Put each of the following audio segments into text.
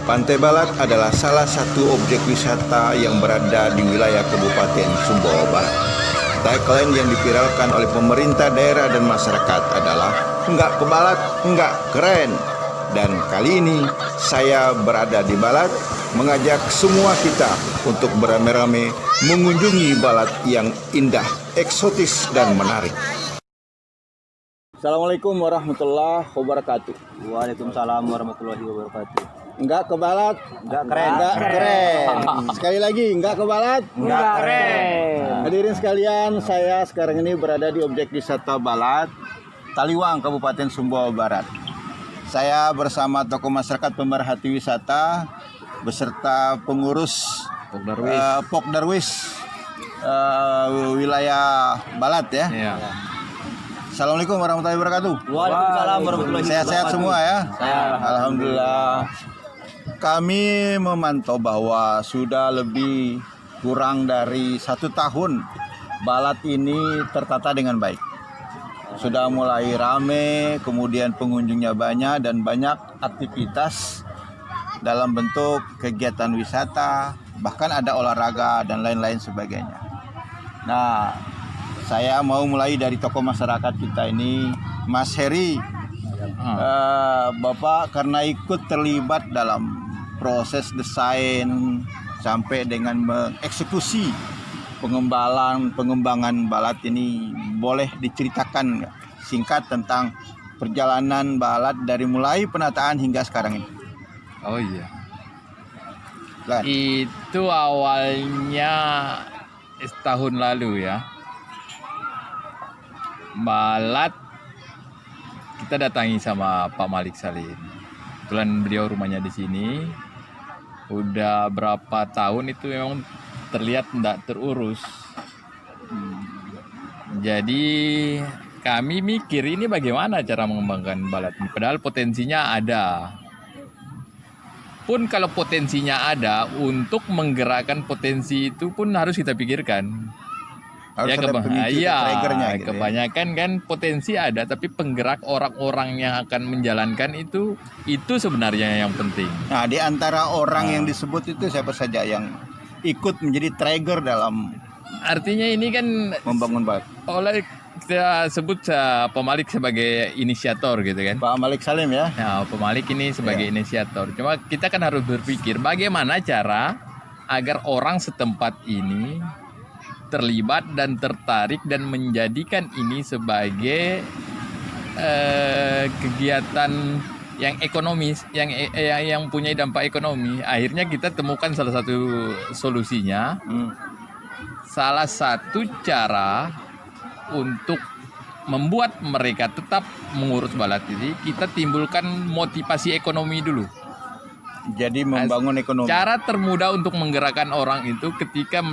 Pantai Balat adalah salah satu objek wisata yang berada di wilayah Kabupaten Sumbawa Barat. Tagline yang dipiralkan oleh pemerintah daerah dan masyarakat adalah "Enggak ke Balat, enggak keren". Dan kali ini saya berada di Balat mengajak semua kita untuk beramai-ramai mengunjungi Balat yang indah, eksotis dan menarik. Assalamualaikum warahmatullahi wabarakatuh. Waalaikumsalam warahmatullahi wabarakatuh. Enggak ke Balat, Enggak keren. enggak keren. Sekali lagi, enggak ke Balat, Enggak keren. Hadirin sekalian, saya sekarang ini berada di objek wisata Balat, Taliwang, Kabupaten Sumbawa Barat. Saya bersama tokoh masyarakat pemerhati wisata beserta pengurus Pokdarwis wilayah Balat ya. Assalamualaikum warahmatullahi wabarakatuh. Waalaikumsalam warahmatullahi wabarakatuh. Sehat-sehat semua ya. Sehat. Alhamdulillah. Kami memantau bahwa sudah lebih kurang dari 1 tahun Balat ini tertata dengan baik. Sudah mulai rame, kemudian pengunjungnya banyak dan banyak aktivitas dalam bentuk kegiatan wisata, bahkan ada olahraga dan lain-lain sebagainya. Nah, saya mau mulai dari tokoh masyarakat kita ini, Mas Heri. Bapak karena ikut terlibat dalam proses desain sampai dengan mengeksekusi pengembangan Balat ini, boleh diceritakan singkat tentang perjalanan Balat dari mulai penataan hingga sekarang ini? Oh iya. Lan. Itu awalnya tahun lalu ya. Balat kita datangi sama Pak Malik Salim. Kebetulan beliau rumahnya di sini. Udah berapa tahun itu memang terlihat tidak terurus. Jadi kami mikir ini bagaimana cara mengembangkan Balat ini. Padahal potensinya ada. Pun kalau potensinya ada, untuk menggerakkan potensi itu pun harus kita pikirkan. Harus ada pemicu triggernya gitu ya. Kebanyakan kan potensi ada, tapi penggerak orang-orang yang akan menjalankan itu sebenarnya yang penting. Nah, di antara orang yang disebut itu siapa saja yang ikut menjadi trigger dalam Artinya ini kan membangun Balat? oleh kita sebut Pak Malik sebagai inisiator gitu kan. Pak Malik Salim ya. Nah, Pak Malik ini sebagai inisiator. Cuma kita kan harus berpikir bagaimana cara agar orang setempat ini terlibat dan tertarik dan menjadikan ini sebagai kegiatan yang ekonomis, yang punya dampak ekonomi. Akhirnya kita temukan salah satu solusinya. Salah satu cara untuk membuat mereka tetap mengurus Balat ini, kita timbulkan motivasi ekonomi dulu. Jadi membangun ekonomi. Cara termudah untuk menggerakkan orang itu ketika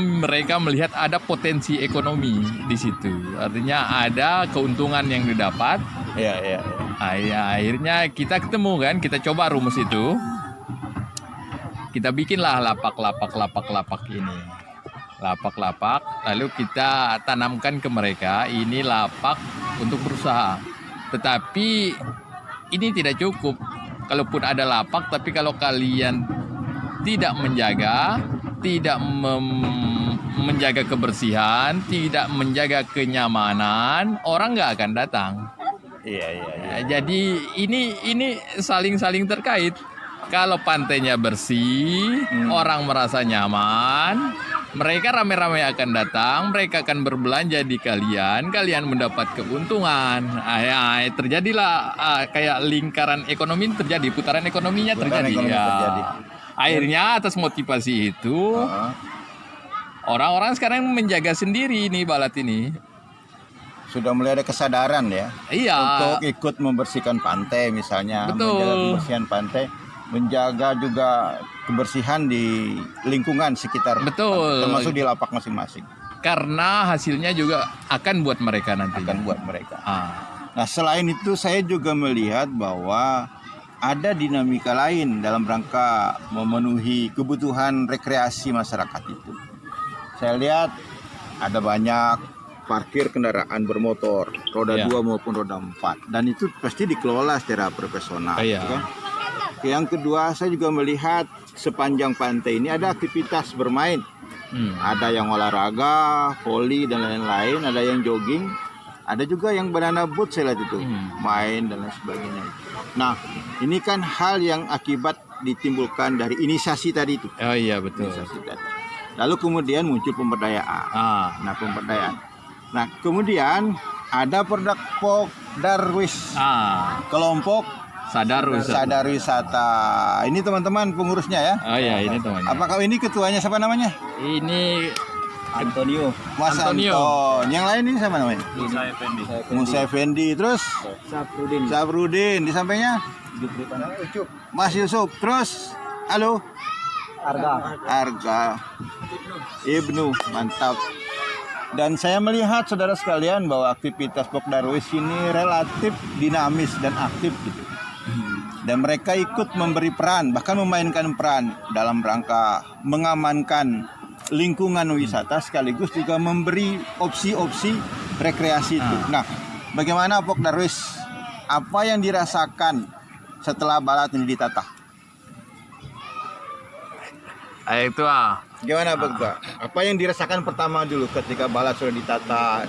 mereka melihat ada potensi ekonomi di situ. Artinya ada keuntungan yang didapat. Iya. Akhirnya kita ketemu kan, kita coba rumus itu. Kita bikinlah lapak ini. Lapak, lalu kita tanamkan ke mereka, ini lapak untuk berusaha. Tetapi ini tidak cukup. Kalaupun ada lapak, tapi kalau kalian tidak menjaga, tidak menjaga kebersihan, tidak menjaga kenyamanan, orang nggak akan datang. Iya. Jadi ini saling terkait. Kalau pantainya bersih, orang merasa nyaman, mereka ramai-ramai akan datang, mereka akan berbelanja di kalian mendapat keuntungan. Terjadilah kayak lingkaran ekonomi terjadi, putaran ekonominya terjadi. terjadi. Akhirnya atas motivasi itu, orang-orang sekarang menjaga sendiri ini Balat ini. Sudah mulai ada kesadaran ya. Iya. Untuk ikut membersihkan pantai misalnya. Betul. Menjaga kebersihan pantai, menjaga juga kebersihan di lingkungan sekitar. Betul. Termasuk di lapak masing-masing. Karena hasilnya juga akan buat mereka nanti. Nah, selain itu saya juga melihat bahwa ada dinamika lain dalam rangka memenuhi kebutuhan rekreasi masyarakat itu. Saya lihat ada banyak parkir kendaraan bermotor, roda 2 maupun roda 4. Dan itu pasti dikelola secara profesional. Iya. Kan? Yang kedua, saya juga melihat sepanjang pantai ini ada aktivitas bermain. Ada yang olahraga, voli dan lain-lain, ada yang jogging, ada juga yang banana boat saya lihat itu, main dan lain sebagainya. Nah, ini kan hal yang akibat ditimbulkan dari inisiasi tadi itu. Oh iya betul. Inisiasi tadi. Lalu kemudian muncul pemberdayaan. Nah, pemberdayaan. Nah, kemudian ada Perdakpok Darwis, kelompok Sadar wisata. Sadar Wisata. Ini teman-teman pengurusnya ya. Oh iya ini temannya. Apakah ini ketuanya siapa namanya? Ini Antonio. Mas Antonio. Anton. Yang lain ini siapa namanya? Musa Effendi. Musa Effendi. Terus Saprudin. Sabrudin. Di sampingnya Mas Yusuf. Terus halo Arga Ibnu. Mantap. Dan saya melihat saudara sekalian bahwa aktivitas Pok Darwis ini relatif dinamis dan aktif gitu. Dan mereka ikut memberi peran, bahkan memainkan peran dalam rangka mengamankan lingkungan wisata sekaligus juga memberi opsi-opsi rekreasi itu. Nah, bagaimana Pok Darwis? Apa yang dirasakan setelah balat ini ditata? itu Gimana Pak? Apa yang dirasakan pertama dulu ketika balat sudah ditata?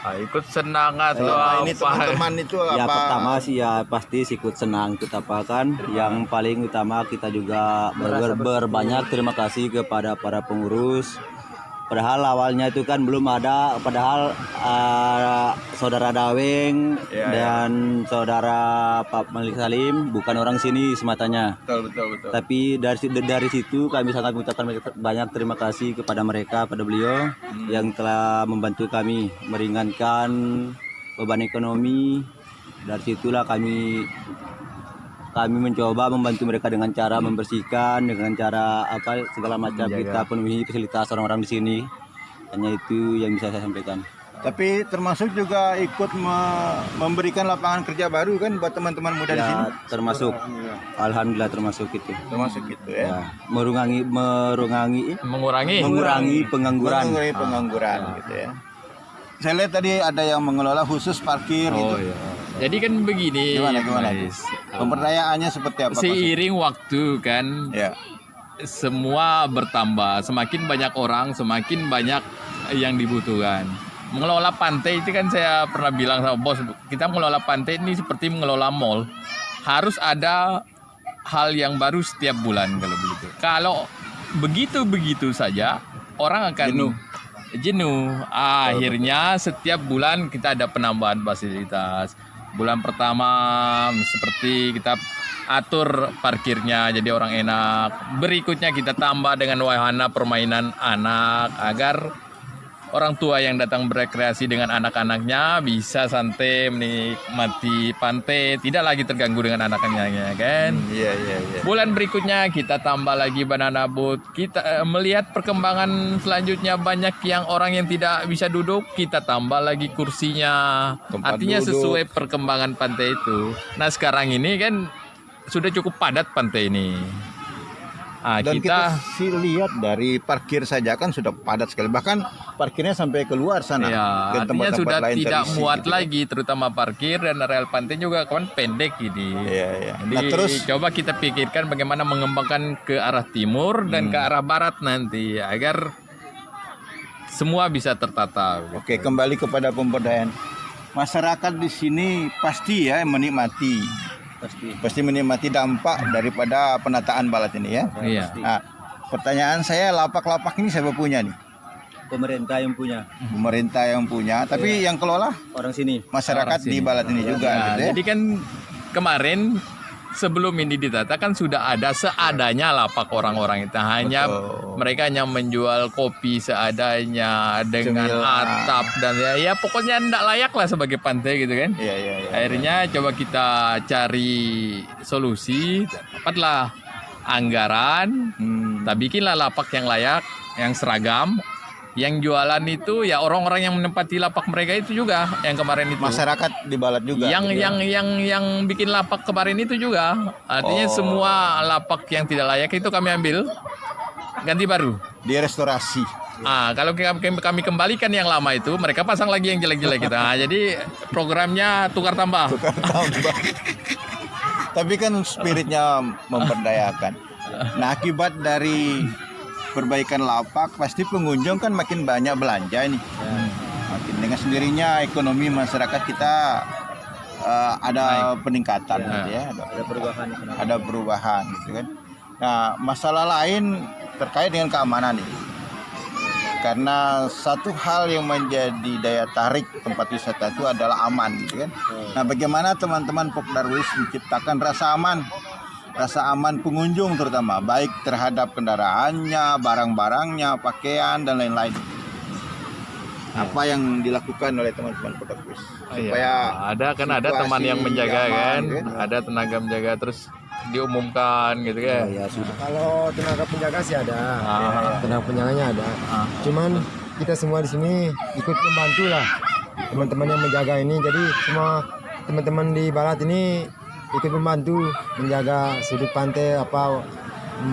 ikut senang atau Ini apa? teman-teman itu Ya apa? pertama sih ya pasti ikut senang kita kan. Yang paling utama kita juga berbanyak terima kasih kepada para pengurus. Padahal awalnya itu kan belum ada, padahal saudara Daweng dan saudara Pak Malik Salim bukan orang sini sematanya. Betul. Tapi dari situ kami sangat mengucapkan banyak terima kasih kepada mereka, pada beliau yang telah membantu kami meringankan beban ekonomi. Dari situlah kami mencoba membantu mereka dengan cara membersihkan, dengan cara apa segala macam kita penuhi fasilitas orang-orang di sini. Hanya itu yang bisa saya sampaikan. Tapi termasuk juga ikut memberikan lapangan kerja baru kan buat teman-teman muda di sini. Ya, termasuk alhamdulillah termasuk itu. Termasuk gitu ya. Ya, mengurangi Mengurangi pengangguran. Mengurangi pengangguran gitu ya. Saya lihat tadi ada yang mengelola khusus parkir gitu. iya. Jadi kan begini, Gimana? Mas. Pemberdayaannya seperti apa? Pak? Seiring waktu kan Ya. semua bertambah, semakin banyak orang, semakin banyak yang dibutuhkan. Mengelola pantai itu kan saya pernah bilang sama bos, kita mengelola pantai ini seperti mengelola mall. Harus ada hal yang baru setiap bulan kalau begitu. Kalau begitu-begitu saja, orang akan jenuh. Akhirnya setiap bulan kita ada penambahan fasilitas. Bulan pertama seperti kita atur parkirnya jadi orang enak. Berikutnya kita tambah dengan wahana permainan anak agar orang tua yang datang berekreasi dengan anak-anaknya bisa santai menikmati pantai, tidak lagi terganggu dengan anak-anaknya kan. Iya. Bulan berikutnya kita tambah lagi banana boat. Kita melihat perkembangan selanjutnya banyak yang orang yang tidak bisa duduk, kita tambah lagi kursinya. Tempat Artinya duduk. sesuai perkembangan pantai itu. Nah sekarang ini kan sudah cukup padat pantai ini. Dan kita sih lihat dari parkir saja kan sudah padat sekali. Bahkan parkirnya sampai keluar sana. Ya, ke artinya tempat-tempat sudah lain tidak terisi, muat gitu ya. lagi, terutama parkir dan rel pantai juga kan pendek ini. Iya. Jadi Nah, terus coba kita pikirkan bagaimana mengembangkan ke arah timur dan ke arah barat nanti agar semua bisa tertata. oke, kembali kepada pemberdayaan. Masyarakat di sini pasti ya menikmati. Pasti menikmati dampak daripada penataan balat ini ya. Iya. Nah, pertanyaan saya lapak-lapak ini siapa punya nih? Pemerintah yang punya, Pemerintah yang punya, tapi yang kelola orang sini. masyarakat Orang di sini. balat ini juga Nah, gitu ya. jadi kan kemarin sebelum ini ditata kan sudah ada seadanya lapak orang-orang itu. Hanya Betul. mereka hanya menjual kopi seadanya dengan Cemilan. atap dan ya pokoknya tidak layak lah sebagai pantai gitu kan. Iya. Akhirnya coba kita cari solusi, dapatlah anggaran, kita bikinlah lapak yang layak, yang seragam. Yang jualan itu ya orang-orang yang menempati lapak mereka itu juga yang kemarin itu. Masyarakat di balat juga. Yang gitu ya. yang bikin lapak kemarin itu juga. Artinya semua lapak yang tidak layak itu kami ambil ganti baru. Di restorasi. Kalau kami kembalikan yang lama itu, mereka pasang lagi yang jelek-jelek gitu. Jadi programnya tukar tambah. Tapi kan spiritnya memberdayakan. Nah, akibat dari perbaikan lapak pasti pengunjung kan makin banyak belanja nih. Makin dengan sendirinya ekonomi masyarakat kita ada peningkatan gitu ya, ada perubahan gitu kan. Nah, masalah lain terkait dengan keamanan ini. Karena satu hal yang menjadi daya tarik tempat wisata itu adalah aman gitu kan. Nah, bagaimana teman-teman Pok Darwis menciptakan rasa aman pengunjung terutama baik terhadap kendaraannya, barang-barangnya, pakaian dan lain-lain. Apa yang dilakukan oleh teman-teman Pok Darwis supaya ada teman yang menjaga aman, kan, gitu. ada tenaga menjaga terus diumumkan gitu kan. Ya sudah. Kalau tenaga penjaga sih ada, tenaga penjaganya ada. Cuman kita semua di sini ikut membantu lah teman-teman yang menjaga ini. Jadi semua teman-teman di Balat ini ikut membantu menjaga sudut pantai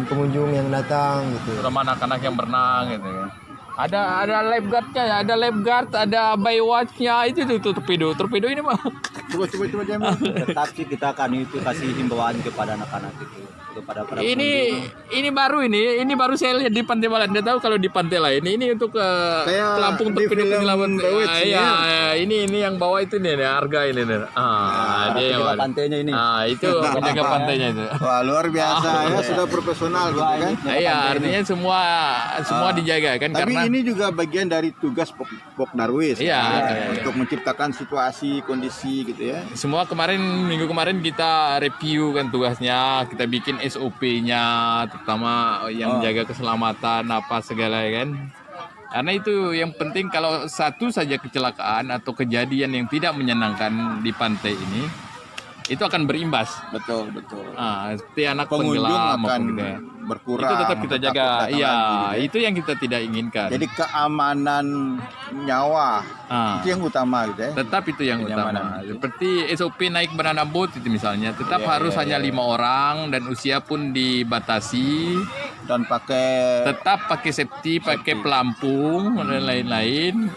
pengunjung yang datang gitu. Terutama anak-anak yang berenang gitu kan. Ada lifeguardnya ya, ada lifeguard, ada baywatchnya itu torpedo ini mah. Coba Jamal. Tetap sih kita akan itu kasih himbauan kepada anak-anak itu, kepada para Ini baru saya lihat di Pantai Balat. Nggak tahu kalau di pantai lain. Ini untuk Kayak pelampung di torpedo film penyelamat. Baywatch, Iya, ini yang bawah itu nih harga ini nih. Dia yang penjaga bawa. pantainya ini. Itu penjaga pantainya itu. Wah, luar biasa ya, sudah profesional gitu kan. Iya, artinya semua dijaga kan Tapi karena ini juga bagian dari tugas Pok Darwis. Iya, kan? iya. Untuk menciptakan situasi, kondisi gitu ya. semua minggu kemarin kita review kan tugasnya, kita bikin SOP-nya terutama yang menjaga keselamatan apa segala kan. Karena itu yang penting, kalau satu saja kecelakaan atau kejadian yang tidak menyenangkan di pantai ini itu akan berimbas. Betul. Seperti anak Pengunjung penggelam akan gitu ya. berkurang. Itu tetap kita atau jaga. takut datang Iya, lagi, gitu ya. itu yang kita tidak inginkan. Jadi keamanan nyawa Ah. itu yang utama gitu ya. Tetap itu yang utama. Kenyamanan. Seperti SOP naik banana boat itu misalnya, tetap harus hanya 5 orang dan usia pun dibatasi. Dan pakai Tetap pakai safety, pakai pelampung dan lain-lain.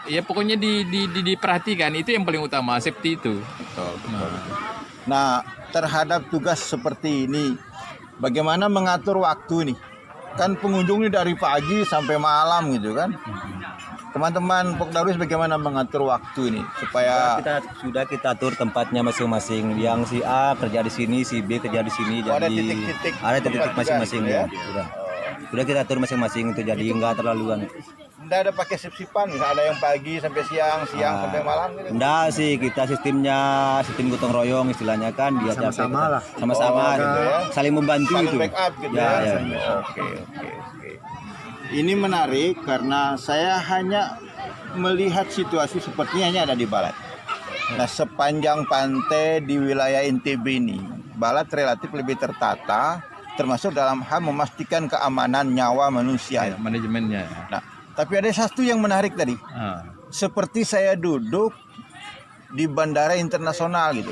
Ya pokoknya diperhatikan, itu yang paling utama, safety itu. Nah, terhadap tugas seperti ini, bagaimana mengatur waktu nih? Kan pengunjung ini dari pagi sampai malam gitu kan. Teman-teman Pok Darwis bagaimana mengatur waktu ini supaya Sudah kita atur tempatnya masing-masing. Yang si A kerja di sini, si B kerja di sini. ada Jadi titik-titik ada titik tempat masing-masing juga, ya. gitu Sudah kita atur masing-masing itu, jadi nggak terlaluan. Nggak ada pakai sip-sipan, misalnya ada yang pagi sampai siang sampai malam gitu. Enggak sih, kita sistem gotong royong istilahnya kan, dia Sama-sama lah. sama-sama gitu ya. saling membantu Saling itu. backup gitu Ya, ya. ya. Oke. Ini menarik karena saya hanya melihat situasi sepertinya hanya ada di Balat. Nah, sepanjang pantai di wilayah NTB ini, Balat relatif lebih tertata, termasuk dalam hal memastikan keamanan nyawa manusia. Manajemennya. Nah, tapi ada satu yang menarik tadi. Seperti saya duduk di bandara internasional gitu.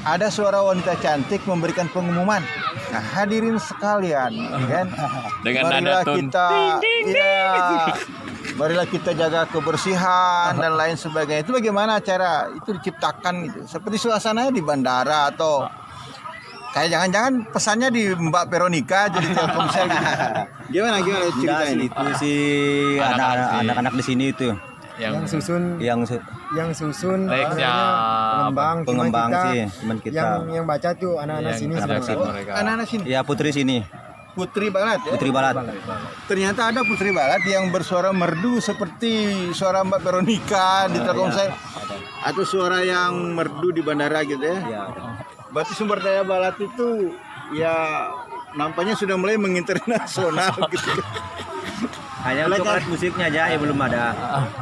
Ada suara wanita cantik memberikan pengumuman. Nah, hadirin sekalian, kan? Dengan marilah nada tone. kita, marilah kita jaga kebersihan dan lain sebagainya. Itu bagaimana cara itu diciptakan gitu? Seperti suasananya di bandara atau kayak jangan-jangan pesannya di Mbak Veronica jadi Telkomsel gitu. Gimana Enggak ceritanya sih, ini? itu si anak-anak di sini itu Yang susun Nextnya pengembang, cuman pengembang kita, sih, cuman kita. yang baca tuh anak-anak sini anak-anak semua. sini mereka. Anak-anak sini. Ya Putri sini, Putri Balat ya? Putri Balat. Ternyata ada Putri Balat yang bersuara merdu seperti suara Mbak Veronica di Telkomsel atau suara yang merdu di bandara gitu ya. Ya. Berarti sumber daya Balat itu ya nampaknya sudah mulai menginternasional gitu. Hanya untuk alat musiknya aja yang belum ada.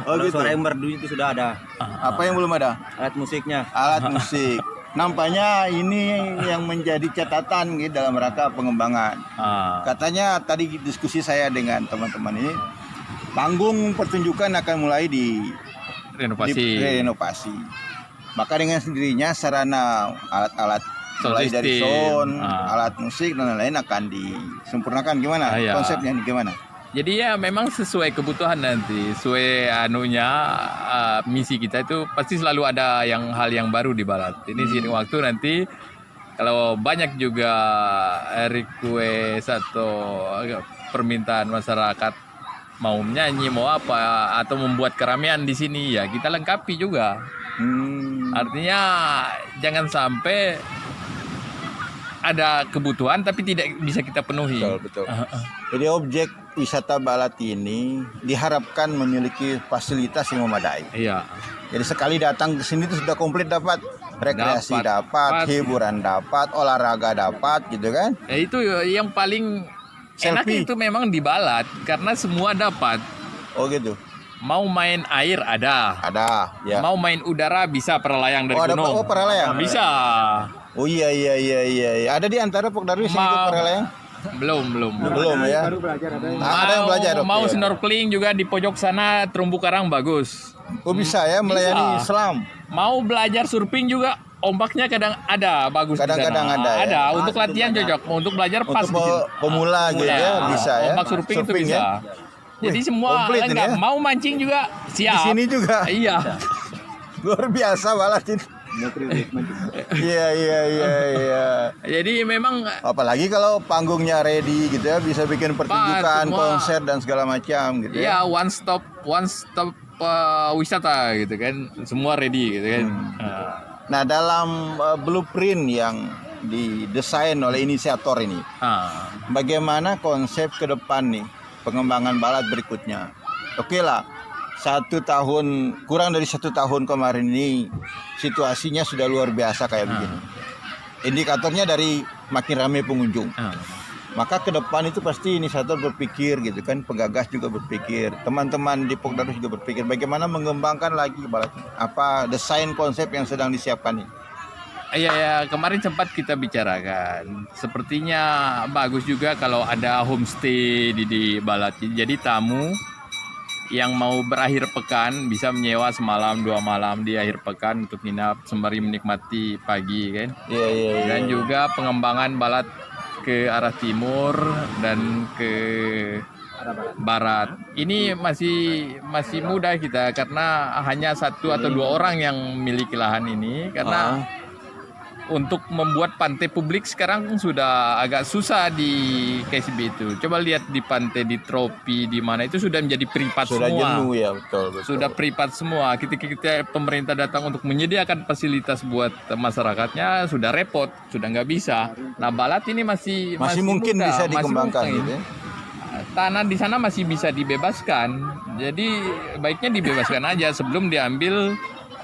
Kalau gitu. suara yang merdu itu sudah ada. Apa yang belum ada? Alat musiknya. Alat musik. Nampaknya ini yang menjadi catatan gitu dalam rangka pengembangan. Katanya tadi diskusi saya dengan teman-teman ini, panggung pertunjukan akan mulai direnovasi. Maka dengan sendirinya sarana alat-alat mulai dari sound, alat musik dan lain-lain akan disempurnakan. Gimana Iya. konsepnya ini gimana? Jadi ya memang sesuai kebutuhan nanti, sesuai misi kita itu pasti selalu ada hal yang baru di Balat. Ini sini waktu nanti Kalau banyak juga request atau permintaan masyarakat mau nyanyi, mau apa, atau membuat keramaian di sini, ya kita lengkapi juga. Artinya jangan sampai ada kebutuhan tapi tidak bisa kita penuhi. Betul. Jadi objek wisata Balat ini diharapkan memiliki fasilitas yang memadai. Iya. Jadi sekali datang ke sini itu sudah komplit, dapat rekreasi, dapat hiburan, dapat olahraga, dapat gitu kan. Ya itu yang paling enak Selfie. itu memang di Balat karena semua dapat. Oh gitu. Mau main air ada. Ada ya. Mau main udara bisa paralayang dari ada gunung. paralayang. Bisa. Oh iya. Ada di antara Pok Darwis yang ikut paralayang? Belum. Belum ya. Baru belajar ada. Ada yang belajar. Mau oke. snorkeling juga di pojok sana terumbu karang bagus. Oh bisa ya melayani Bisa. selam. Mau belajar surfing juga ombaknya kadang ada bagus. Kadang-kadang di sana. ada ya. Untuk latihan cocok. Untuk belajar pas Untuk di situ. pemula gitu ya bisa ya. Ombak surfing itu bisa. ya. Jadi Wih, semua komplit ini lengkap. ya. Mau mancing juga siap. Di sini juga. Iya. Luar biasa Balat ini. Iya. Jadi memang Apalagi kalau panggungnya ready gitu ya, bisa bikin pertunjukan, semua. konser dan segala macam gitu ya. ya one stop wisata gitu kan. Semua ready gitu kan. Nah, dalam blueprint yang didesain oleh inisiator ini, bagaimana konsep ke depan nih pengembangan Balat berikutnya? Oke lah, 1 tahun, kurang dari 1 tahun kemarin ini situasinya sudah luar biasa kayak begini. Indikatornya dari makin ramai pengunjung. Maka ke depan itu pasti inisiator berpikir gitu kan, penggagas juga berpikir, teman-teman di Pok Darwis juga berpikir bagaimana mengembangkan lagi Balat. Apa desain konsep yang sedang disiapkan ini? Ya, kemarin sempat kita bicarakan. Sepertinya bagus juga kalau ada homestay di Balat. Jadi tamu yang mau berakhir pekan bisa menyewa semalam 2 malam di akhir pekan untuk nginap sembari menikmati pagi kan. Iya. Dan juga pengembangan Balat ke arah timur dan ke barat. Ini masih mudah kita karena hanya 1 atau 2 orang yang memiliki lahan ini karena untuk membuat pantai publik sekarang sudah agak susah di KSB itu. Coba lihat di pantai di Tropi di mana itu sudah menjadi privat Sudah semua. jenuh ya, betul. Sudah privat semua. Ketika pemerintah datang untuk menyediakan fasilitas buat masyarakatnya sudah repot, sudah nggak bisa. Nah, Balat ini masih mungkin muda, bisa masih dikembangkan mungkin. gitu ya. Tanah di sana masih bisa dibebaskan. Jadi baiknya dibebaskan aja sebelum diambil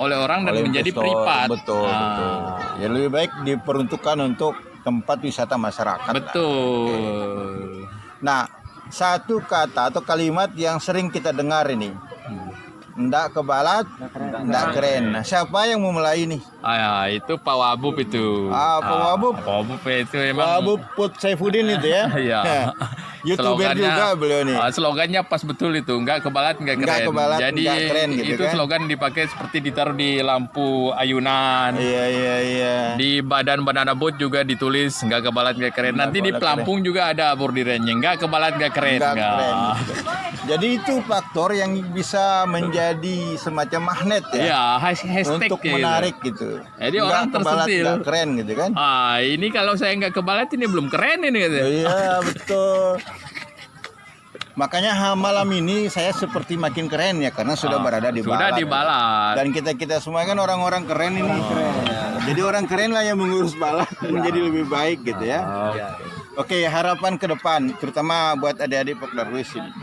oleh orang dan Oleh menjadi investor, privat. Betul. Ya lebih baik diperuntukkan untuk tempat wisata masyarakat. Betul. Nah, satu kata atau kalimat yang sering kita dengar ini, ndak ke Balat, ndak keren. Nah, siapa yang memulai ini? Itu Pak Wabub itu. Pak Wabub? Pak Wabub itu Pak memang. Abu Put Saifuddin itu ya. Iya. YouTuber juga beliau nih. Slogannya pas betul itu, nggak ke Balat nggak keren. Nggak ke Balat, Jadi nggak keren gitu itu kan. slogan dipakai seperti ditaruh di lampu ayunan. Iya. Di badan banana boat juga ditulis nggak ke Balat nggak keren. Nanti di pelampung juga ada bordirannya nggak ke Balat nggak keren. Nggak nggak. keren. Jadi itu faktor yang bisa menjadi semacam magnet ya. Iya, hashtag Untuk gitu. menarik gitu. Jadi Nggak orang ke Balat, tersentil. nggak keren gitu kan. Ini kalau saya nggak ke Balat ini belum keren ini katanya. Iya betul. Makanya malam ini saya seperti makin keren ya karena sudah berada di Sudah Balat. di Balat. Dan kita semua kan orang-orang keren ini. Jadi orang keren lah yang mengurus Balat menjadi lebih baik gitu ya. Oke, harapan ke depan terutama buat adik-adik Pok Darwis ini.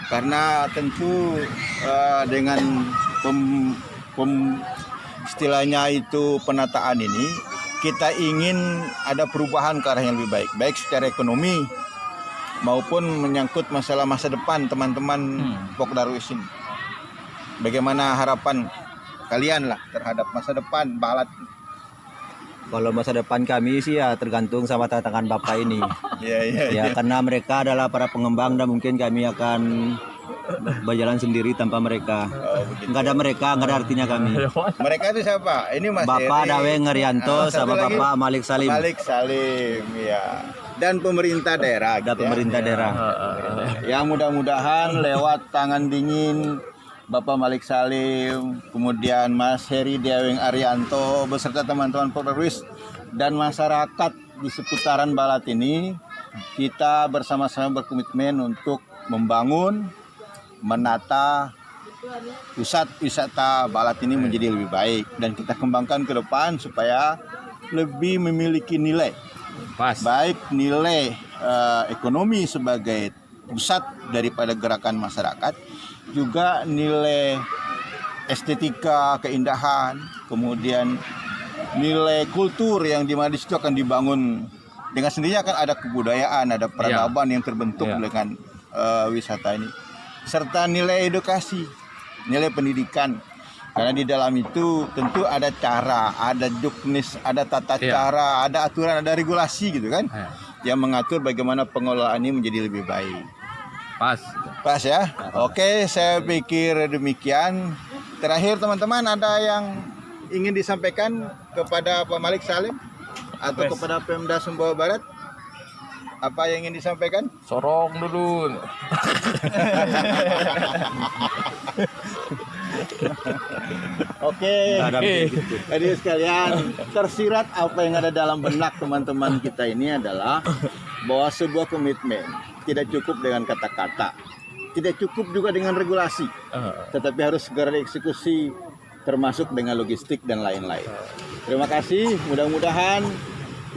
Karena tentu dengan istilahnya itu penataan ini kita ingin ada perubahan ke arah yang lebih baik, baik secara ekonomi maupun menyangkut masalah masa depan teman-teman Pok Darwis ini. Bagaimana harapan kalian lah terhadap masa depan Balat? Kalau masa depan kami sih ya tergantung sama tantangan Bapak ini. Ya karena mereka adalah para pengembang dan mungkin kami akan berjalan sendiri tanpa mereka. Nggak ada mereka, nggak ada artinya kami. Mereka itu siapa? Ini Mas Bapak Eri, Dawe Ngerianto satu sama lagi, Bapak Malik Salim. Malik Salim, ya. Dan pemerintah daerah. Ada gitu ya. pemerintah daerah. Yang mudah-mudahan lewat tangan dingin Bapak Malik Salim, kemudian Mas Heri Deweng Arianto beserta teman-teman Pok Darwis dan masyarakat di seputaran Balat ini, kita bersama-sama berkomitmen untuk membangun, menata pusat wisata Balat ini menjadi lebih baik, dan kita kembangkan ke depan supaya lebih memiliki nilai, Pas. baik nilai ekonomi sebagai pusat daripada gerakan masyarakat, juga nilai estetika, keindahan, kemudian nilai kultur yang dimana di situ akan dibangun dengan sendirinya, akan ada kebudayaan, ada peradaban yang terbentuk dengan wisata ini, serta nilai edukasi, nilai pendidikan. Karena di dalam itu tentu ada cara, ada juknis, ada tata cara, ada aturan, ada regulasi gitu kan, yang mengatur bagaimana pengelolaan ini menjadi lebih baik. Pas ya. Oke, saya pikir demikian. Terakhir teman-teman, ada yang ingin disampaikan kepada Pak Malik Salim atau kepada Pemda Sumbawa Barat? Apa yang ingin disampaikan? Sorong dulu. Oke. Jadi sekalian, tersirat apa yang ada dalam benak teman-teman kita ini adalah bahwa sebuah komitmen tidak cukup dengan kata-kata, tidak cukup juga dengan regulasi, tetapi harus segera dieksekusi, termasuk dengan logistik dan lain-lain. Terima kasih, mudah-mudahan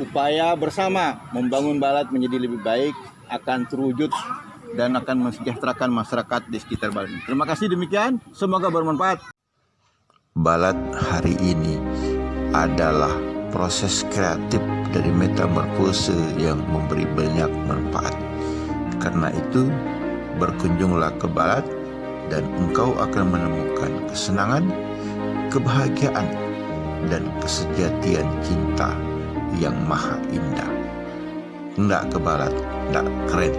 upaya bersama membangun Balat menjadi lebih baik akan terwujud dan akan mensejahterakan masyarakat di sekitar Balat. Terima kasih, demikian, semoga bermanfaat. Balat hari ini adalah proses kreatif dari metamorfose yang memberi banyak manfaat. Karena itu, berkunjunglah ke Balat dan engkau akan menemukan kesenangan, kebahagiaan, dan kesejatian cinta yang maha indah. Enggak ke Balat, enggak keren.